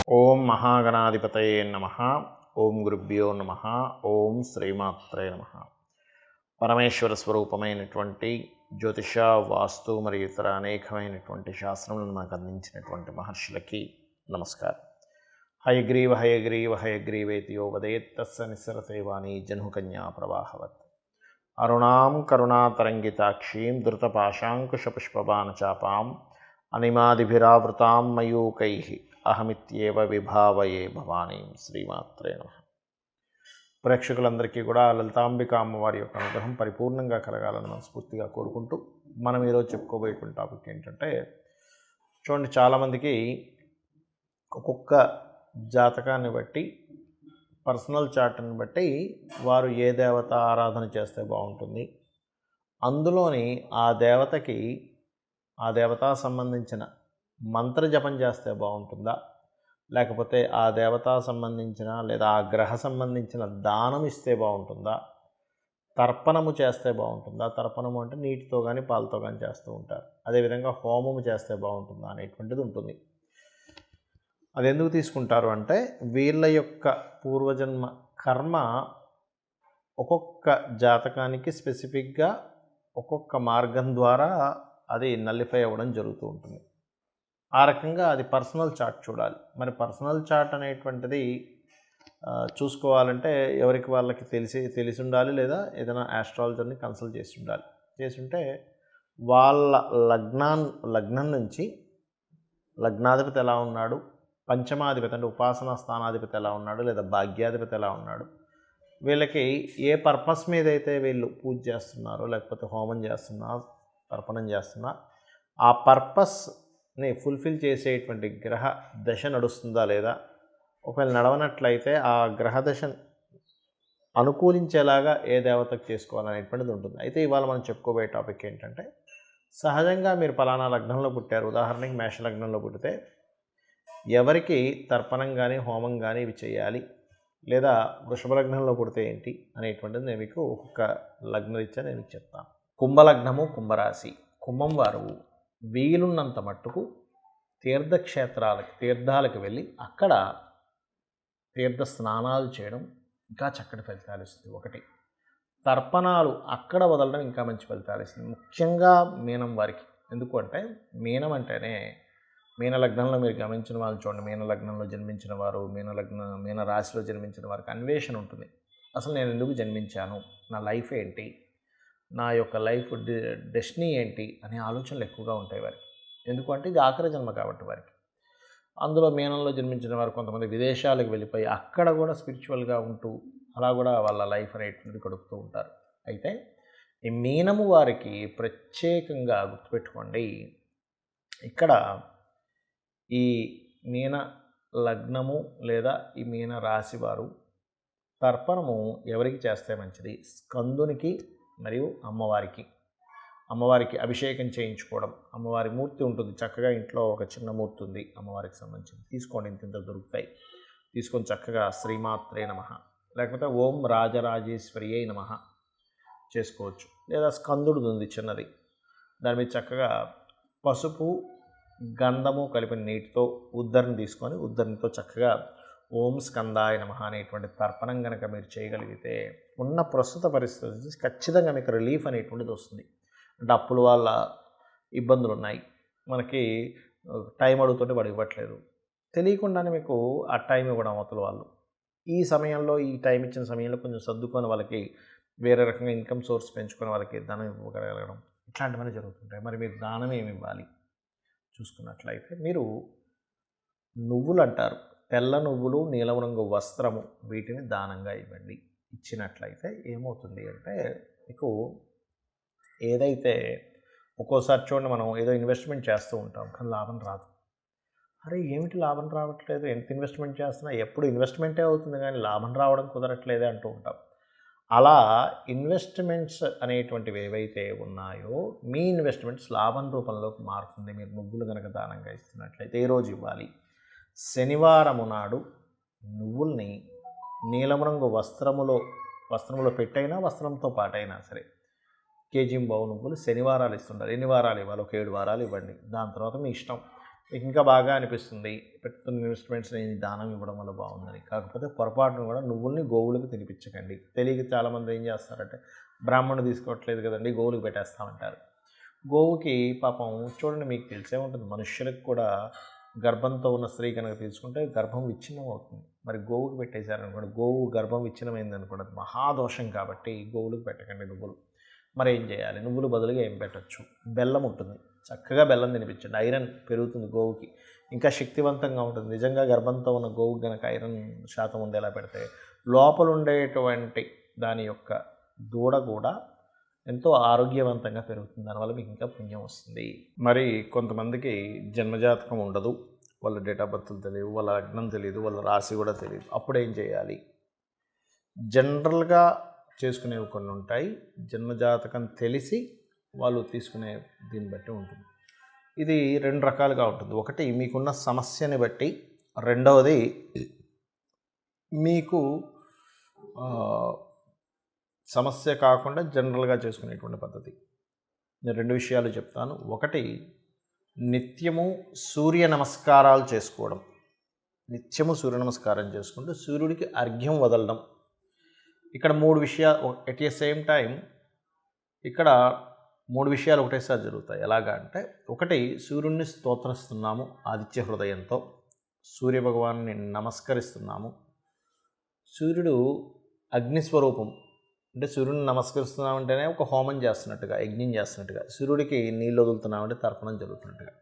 ఓం మహాగణాధిపతయే నమః. ఓం గురుభ్యో నమః. ఓం శ్రీమాత్రే నమః. పరమేశ్వర స్వరూపమైనటువంటి జ్యోతిష, వాస్తు మరియు ఇతర అనేకమైనటువంటి శాస్త్రములను మనకు అందించినటువంటి మహర్షులకి నమస్కారం. హయగ్రీవ హయగ్రీవ హయగ్రీవేతి యో వదేత్ తస్య నిస్సరతే వాణి జహ్నుకన్యా ప్రవాహవత్. అరుణాం కరుణాతరంగితాక్షీం ధృతపాశాంకుశపుష్పబాణచాపాం అనిమాదిభిరావృతాం మయూకైః అహమిత్యేవ విభావయే భవానీం. శ్రీమాత్రే నమః. ప్రేక్షకులందరికీ కూడా లలితాంబిక అమ్మవారి యొక్క అనుగ్రహం పరిపూర్ణంగా కలగాలని మనస్ఫూర్తిగా కోరుకుంటూ మనం ఈరోజు చెప్పుకోబోయేటువంటి టాపిక్ ఏంటంటే, చూడండి, చాలామందికి ఒక్కొక్క జాతకాన్ని బట్టి, పర్సనల్ చార్ట్ని బట్టి వారు ఏ దేవత ఆరాధన చేస్తే బాగుంటుంది, అందులోని ఆ దేవతకి ఆ దేవతా సంబంధించిన మంత్ర జపం చేస్తే బాగుంటుందా, లేకపోతే ఆ దేవతా సంబంధించిన లేదా ఆ గ్రహ సంబంధించిన దానం ఇస్తే బాగుంటుందా, తర్పణము చేస్తే బాగుంటుందా. తర్పణము అంటే నీటితో కానీ పాలతో కానీ చేస్తూ ఉంటారు. అదేవిధంగా హోమము చేస్తే బాగుంటుందా అనేటువంటిది ఉంటుంది. అది ఎందుకు తీసుకుంటారు అంటే, వీళ్ళ యొక్క పూర్వజన్మ కర్మ ఒక్కొక్క జాతకానికి స్పెసిఫిక్గా ఒక్కొక్క మార్గం ద్వారా అది నల్లిఫై అవ్వడం జరుగుతూ ఉంటుంది. ఆ రకంగా అది పర్సనల్ చార్ట్ చూడాలి. మరి పర్సనల్ చార్ట్ అనేటువంటిది చూసుకోవాలంటే ఎవరికి వాళ్ళకి తెలిసి ఉండాలి, లేదా ఏదైనా ఆస్ట్రాలజర్ని కన్సల్ట్ చేసి ఉంటే వాళ్ళ లగ్నం నుంచి లగ్నాధిపతి ఎలా ఉన్నాడు, పంచమాధిపతి అంటే ఉపాసనా స్థానాధిపతి ఎలా ఉన్నాడు, లేదా భాగ్యాధిపతి ఎలా ఉన్నాడు, వీళ్ళకి ఏ పర్పస్ మీద అయితే వీళ్ళు పూజ చేస్తున్నారో, లేకపోతే హోమం చేస్తున్నా, తర్పణం చేస్తున్నా, ఆ పర్పస్ని ఫుల్ఫిల్ చేసేటువంటి గ్రహ దశ నడుస్తుందా లేదా, ఒకవేళ నడవనట్లయితే ఆ గ్రహ దశ అనుకూలించేలాగా ఏ దేవతకు చేసుకోవాలనేటువంటిది ఉంటుంది. అయితే ఇవాళ మనం చెప్పుకోబోయే టాపిక్ ఏంటంటే, సహజంగా మీరు పలానా లగ్నంలో పుట్టారు, ఉదాహరణకి మేష లగ్నంలో పుట్టితే ఎవరికి తర్పణం కానీ హోమం కానీ ఇవి చేయాలి, లేదా వృషభ లగ్నంలో పుడితే ఏంటి అనేటువంటిది నేను మీకు ఒక్కొక్క లగ్నరీత్యా నేను చెప్తాను. కుంభలగ్నము, కుంభరాశి. కుంభం వారు వీలున్నంత మట్టుకు తీర్థాలకు వెళ్ళి అక్కడ తీర్థ స్నానాలు చేయడం ఇంకా చక్కటి ఫలితాలు ఇస్తుంది. ఒకటి, తర్పణాలు అక్కడ వదలడం ఇంకా మంచి ఫలితాలు ఇస్తుంది, ముఖ్యంగా మీనం వారికి. ఎందుకు అంటే, మీనం అంటేనే, మీన లగ్నంలో మీరు గమనించిన వాళ్ళు చూడండి, మీన లగ్నంలో జన్మించిన వారు, మీన రాశిలో జన్మించిన వారికి అన్వేషణ ఉంటుంది. అసలు నేను ఎందుకు జన్మించాను, నా లైఫ్ ఏంటి, నా యొక్క లైఫ్ డెస్టినీ ఏంటి అనే ఆలోచనలు ఎక్కువగా ఉంటాయి వారికి. ఎందుకంటే ఇది ఆఖరి జన్మ కాబట్టి వారికి. అందులో మీనంలో జన్మించిన వారు కొంతమంది విదేశాలకు వెళ్ళిపోయి అక్కడ కూడా స్పిరిచువల్గా ఉంటూ అలా కూడా వాళ్ళ లైఫ్ అనేటువంటిది గడుపుతూ ఉంటారు. అయితే ఈ మీనము వారికి ప్రత్యేకంగా గుర్తుపెట్టుకోండి, ఇక్కడ ఈ మీన లగ్నము లేదా ఈ మీన రాశి వారు తర్పణము ఎవరికి చేస్తే మంచిది, స్కందునికి మరియు అమ్మవారికి అభిషేకం చేయించుకోవడం. అమ్మవారి మూర్తి ఉంటుంది, చక్కగా ఇంట్లో ఒక చిన్న మూర్తి ఉంది అమ్మవారికి సంబంధించింది, తీసుకోండి, ఇంత దొరుకుతాయి. తీసుకొని చక్కగా శ్రీమాత్రే నమః, లేకపోతే ఓం రాజరాజేశ్వరియే నమః చేసుకోవచ్చు. లేదా స్కందుడిది ఉంది చిన్నది, దాని మీద చక్కగా పసుపు గంధము కలిపిన నీటితో ఉద్దరిని తీసుకొని ఉద్దరినితో చక్కగా ఓం స్కందాయ నమః అనేటువంటి తర్పణం కనుక మీరు చేయగలిగితే ఉన్న ప్రస్తుత పరిస్థితి ఖచ్చితంగా మీకు రిలీఫ్ అనేటువంటిది వస్తుంది. అంటే అప్పుల వల్ల ఇబ్బందులు ఉన్నాయి, మనకి టైం అడుగుతుంటే వాడు ఇవ్వట్లేదు, తెలియకుండానే మీకు ఆ టైం ఇవ్వడం అవతల వాళ్ళు. ఈ సమయంలో, ఈ టైం ఇచ్చిన సమయంలో కొంచెం సర్దుకొని వాళ్ళకి వేరే రకంగా ఇన్కమ్ సోర్స్ పెంచుకొని వాళ్ళకి దానం ఇవ్వగలగడం, ఇట్లాంటివన్నీ జరుగుతుంటాయి. మరి మీరు దానం ఏమి ఇవ్వాలి చూసుకున్నట్లయితే, మీరు నువ్వులు అంటారు, తెల్ల నువ్వులు, నీలం రంగు వస్త్రము, వీటిని దానంగా ఇవ్వండి. ఇచ్చినట్లయితే ఏమవుతుంది అంటే, మీకు ఏదైతే ఒక్కోసారి చూడండి, మనం ఏదో ఇన్వెస్ట్మెంట్ చేస్తూ ఉంటాం కానీ లాభం రాదు. అరే ఏమిటి లాభం రావట్లేదు, ఎంత ఇన్వెస్ట్మెంట్ చేస్తున్నా ఎప్పుడు ఇన్వెస్ట్మెంటే అవుతుంది కానీ లాభం రావడం కుదరట్లేదే అంటూ ఉంటాం. అలా ఇన్వెస్ట్మెంట్స్ అనేటువంటివి ఏవైతే ఉన్నాయో, మీ ఇన్వెస్ట్మెంట్స్ లాభం రూపంలోకి మారుతుంది మీరు నువ్వులు కనుక దానంగా ఇస్తున్నట్లయితే. ఏ రోజు ఇవ్వాలి, శనివారము నాడు నువ్వుల్ని నీలం రంగు వస్త్రములో పెట్టైనా వస్త్రంతో పాటైనా సరే కేజీ బావు నువ్వులు శనివారాలు ఇస్తుంటారు. ఎన్ని వారాలు ఇవ్వాలి, ఒక 7 వారాలు ఇవ్వండి. దాని తర్వాత మీ ఇష్టం, మీకు ఇంకా బాగా అనిపిస్తుంది పెట్టుకున్న ఇన్వెస్ట్మెంట్స్ నేను దానం ఇవ్వడం వల్ల బాగుందని. కాకపోతే పొరపాటును కూడా నువ్వుల్ని గోవులకు తినిపించకండి. తెలియక చాలామంది ఏం చేస్తారంటే బ్రాహ్మణుడు తీసుకోవట్లేదు కదండి గోవులకు పెట్టేస్తామంటారు. గోవుకి పాపం చూడండి, మీకు తెలిసే ఉంటుంది, మనుష్యులకు కూడా గర్భంతో ఉన్న స్త్రీ కనుక తీసుకుంటే గర్భం విచ్ఛిన్నం అవుతుంది. మరి గోవుకు పెట్టేశారనుకోండి, గోవు గర్భం విచ్ఛిన్నమైంది అనుకోండి, అది మహాదోషం. కాబట్టి గోవులకు పెట్టకండి నువ్వులు. మరి ఏం చేయాలి? నువ్వులు బదులుగా ఏం పెట్టచ్చు? బెల్లం ఉంటుంది, చక్కగా బెల్లం తినిపించండి. ఐరన్ పెరుగుతుంది గోవుకి, ఇంకా శక్తివంతంగా ఉంటుంది. నిజంగా గర్భంతో ఉన్న గోవుకి కనుక ఐరన్ శాతం ఉండేలా పెడితే లోపల ఉండేటువంటి దాని యొక్క దూడ కూడా ఎంతో ఆరోగ్యవంతంగా పెరుగుతుంది. దానివల్ల మీకు ఇంకా పుణ్యం వస్తుంది. మరి కొంతమందికి జన్మజాతకం ఉండదు, వాళ్ళ డేట్ ఆఫ్ బర్త్లు తెలియదు, వాళ్ళ లగ్నం తెలియదు, వాళ్ళ రాశి కూడా తెలియదు. అప్పుడు ఏం చేయాలి? జనరల్గా చేసుకునేవి కొన్ని ఉంటాయి. జన్మజాతకం తెలిసి వాళ్ళు తీసుకునే దీన్ని బట్టి ఉంటుంది. ఇది రెండు రకాలుగా ఉంటుంది. ఒకటి మీకున్న సమస్యని బట్టి, రెండవది మీకు సమస్య కాకుండా జనరల్గా చేసుకునేటువంటి పద్ధతి. నేను రెండు విషయాలు చెప్తాను. ఒకటి, నిత్యము సూర్య నమస్కారాలు చేసుకోవడం. నిత్యము సూర్య నమస్కారం చేసుకుంటూ సూర్యుడికి అర్ఘ్యం వదలడం. ఇక్కడ మూడు విషయాలు ఎట్ ఏ సేమ్ టైం, ఇక్కడ మూడు విషయాలు ఒకటేసారి జరుగుతాయి. ఎలాగా అంటే, ఒకటి, సూర్యుడిని స్తోత్రిస్తున్నాము ఆదిత్య హృదయంతో, సూర్యభగవాన్ని నమస్కరిస్తున్నాము. సూర్యుడు అగ్నిస్వరూపం, అంటే సూర్యుడిని నమస్కరిస్తున్నామంటేనే ఒక హోమం చేస్తున్నట్టుగా, యజ్ఞం చేస్తున్నట్టుగా, సూర్యుడికి నీళ్ళు వదులుతున్నామంటే తర్పణం జరుగుతున్నట్టుగా.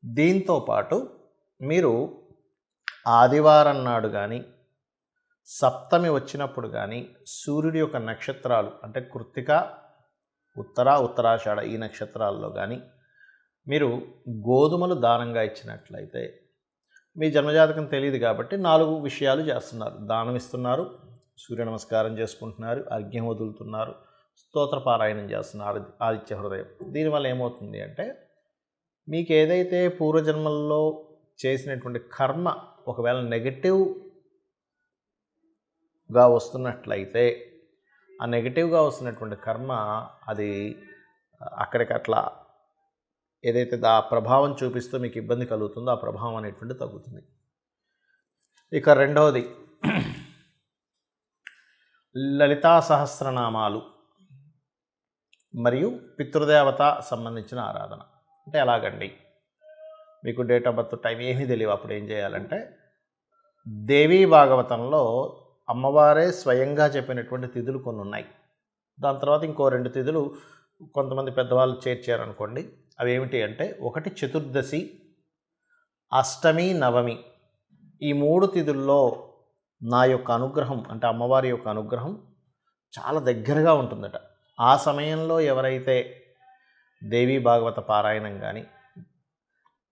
దీంతోపాటు మీరు ఆదివారం నాడు కానీ, సప్తమి వచ్చినప్పుడు కానీ, సూర్యుడి యొక్క నక్షత్రాలు అంటే కృత్తిక, ఉత్తరాషాఢ ఈ నక్షత్రాల్లో కానీ మీరు గోధుమలు దానంగా ఇచ్చినట్లయితే, మీ జన్మజాతకం తెలియదు కాబట్టి 4 విషయాలు చేస్తున్నారు. దానం ఇస్తున్నారు, సూర్య నమస్కారం చేసుకుంటున్నారు, అర్ఘ్యం వదులుతున్నారు, స్తోత్రపారాయణం చేస్తున్నారు ఆదిత్య హృదయం. దీనివల్ల ఏమవుతుంది అంటే, మీకు ఏదైతే పూర్వజన్మల్లో చేసినటువంటి కర్మ ఒకవేళ నెగటివ్గా వస్తున్నట్లయితే, ఆ నెగటివ్గా వస్తున్నటువంటి కర్మ అది అక్కడికి అట్లా ఏదైతే ఆ ప్రభావం చూపిస్తూ మీకు ఇబ్బంది కలుగుతుందో ఆ ప్రభావం అనేటువంటి తగ్గుతుంది. ఇక రెండవది, లలితా సహస్రనామాలు మరియు పితృదేవత సంబంధించిన ఆరాధన. అంటే ఎలాగండి? మీకు డేట్ ఆఫ్ బర్త్ టైం ఏమీ తెలియదు. అప్పుడు ఏం చేయాలంటే, దేవీ భాగవతంలో అమ్మవారే స్వయంగా చెప్పినటువంటి తిథులు కొన్ని ఉన్నాయి. దాని తర్వాత ఇంకో 2 తిథులు కొంతమంది పెద్దవాళ్ళు చేర్చారనుకోండి. అవి ఏమిటి అంటే, ఒకటి చతుర్దశి, అష్టమి, నవమి. ఈ 3 తిథుల్లో నా యొక్క అనుగ్రహం అంటే అమ్మవారి యొక్క అనుగ్రహం చాలా దగ్గరగా ఉంటుందట. ఆ సమయంలో ఎవరైతే దేవీ భాగవత పారాయణం కానీ,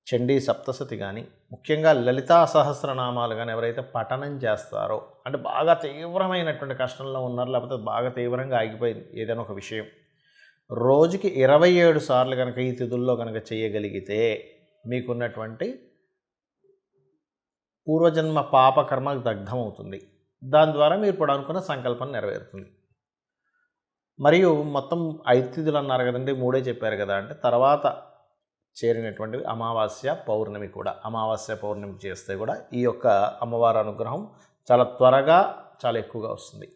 చండీ సప్తశతి కానీ, ముఖ్యంగా లలితా సహస్రనామాలు కానీ ఎవరైతే పఠనం చేస్తారో, అంటే బాగా తీవ్రమైనటువంటి కష్టంలో ఉన్నారు, లేకపోతే బాగా తీవ్రంగా ఆగిపోయింది ఏదైనా ఒక విషయం, రోజుకి 27 సార్లు కనుక ఈ తిథుల్లో కనుక చేయగలిగితే మీకున్నటువంటి పూర్వజన్మ పాపకర్మ దగ్ధమవుతుంది. దాని ద్వారా మీరు ఇప్పుడు అనుకున్న సంకల్పం నెరవేరుతుంది. మరియు మొత్తం 5 తిథులు అన్నారు కదండి, 3 చెప్పారు కదా అంటే, తర్వాత చేరినటువంటి అమావాస్య, పౌర్ణమి కూడా, అమావాస్య పౌర్ణమి చేస్తే కూడా ఈ యొక్క అమ్మవారి అనుగ్రహం చాలా త్వరగా చాలా ఎక్కువగా వస్తుంది.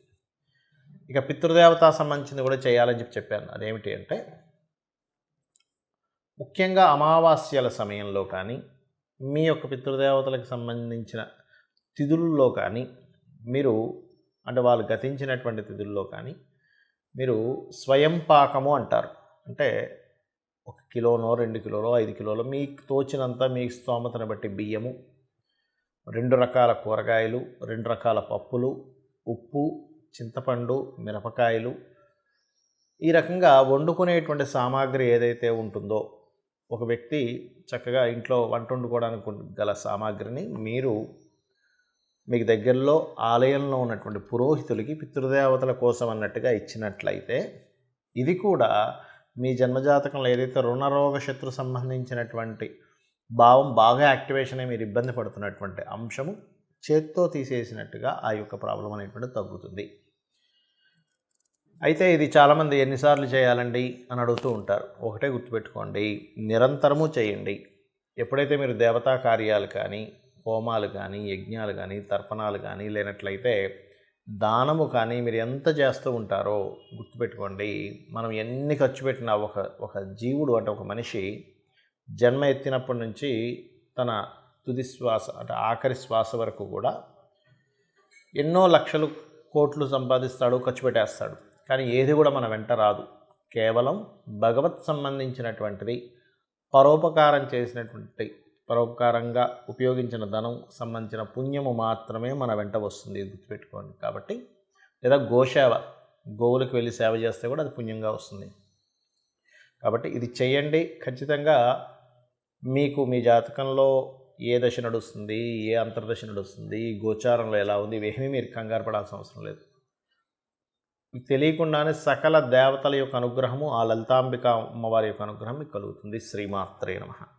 ఇక పితృదేవత సంబంధించింది కూడా చేయాలని చెప్పాను. అదేమిటి అంటే, ముఖ్యంగా అమావాస్యల సమయంలో కానీ, మీ యొక్క పితృదేవతలకు సంబంధించిన తిథుల్లో కానీ మీరు, అంటే వాళ్ళు గతించినటువంటి తిథుల్లో కానీ మీరు స్వయం పాకము అంటారు. అంటే 1 కిలోనో 2 కిలోలో 5 కిలోలో మీకు తోచినంత మీ స్తోమతను బట్టి బియ్యము, 2 రకాల కూరగాయలు, 2 రకాల పప్పులు, ఉప్పు, చింతపండు, మిరపకాయలు, ఈ రకంగా వండుకునేటువంటి సామాగ్రి ఏదైతే ఉంటుందో, ఒక వ్యక్తి చక్కగా ఇంట్లో వంట వండుకోవడానికి గల సామాగ్రిని మీరు మీకు దగ్గరలో ఆలయంలో ఉన్నటువంటి పురోహితులకి పితృదేవతల కోసం అన్నట్టుగా ఇచ్చినట్లయితే, ఇది కూడా మీ జన్మజాతకంలో ఏదైతే రుణరోగ శత్రు సంబంధించినటువంటి భావం బాగా యాక్టివేషన్ అయి మీరు ఇబ్బంది పడుతున్నటువంటి అంశము చేత్తో తీసేసినట్టుగా ఆ యొక్క ప్రాబ్లం అనేటువంటి తగ్గుతుంది. అయితే ఇది చాలామంది ఎన్నిసార్లు చేయాలండి అని అడుగుతూ ఉంటారు. ఒకటే గుర్తుపెట్టుకోండి, నిరంతరము చేయండి. ఎప్పుడైతే మీరు దేవతా కార్యాలు కానీ, హోమాలు కానీ, యజ్ఞాలు కానీ, తర్పణాలు కానీ లేనట్లయితే దానము కానీ మీరు ఎంత చేస్తూ ఉంటారో గుర్తుపెట్టుకోండి. మనం ఎన్ని ఖర్చు పెట్టినా ఒక జీవుడు అంటే ఒక మనిషి జన్మ ఎత్తినప్పటి నుంచి తన తుది శ్వాస అంటే ఆఖరి శ్వాస వరకు కూడా ఎన్నో లక్షలు కోట్లు సంపాదిస్తాడు, ఖర్చు పెట్టేస్తాడు. కానీ ఏది కూడా మన వెంట రాదు. కేవలం భగవత్ సంబంధించినటువంటిది, పరోపకారంగా ఉపయోగించిన ధనం సంబంధించిన పుణ్యము మాత్రమే మన వెంట వస్తుంది, గుర్తుపెట్టుకోండి. కాబట్టి లేదా గోసేవ, గోవులకు వెళ్ళి సేవ చేస్తే కూడా అది పుణ్యంగా వస్తుంది. కాబట్టి ఇది చేయండి. ఖచ్చితంగా మీకు మీ జాతకంలో ఏ దశ నడుస్తుంది, ఏ అంతర్దశ నడుస్తుంది, గోచారంలో ఎలా ఉంది, ఇవేమీ మీరు కంగారు పడాల్సిన అవసరం లేదు. మీకు తెలియకుండానే సకల దేవతల యొక్క అనుగ్రహము, ఆ లలితాంబిక అమ్మవారి యొక్క అనుగ్రహం మీకు కలుగుతుంది. శ్రీమాత్రే నమః.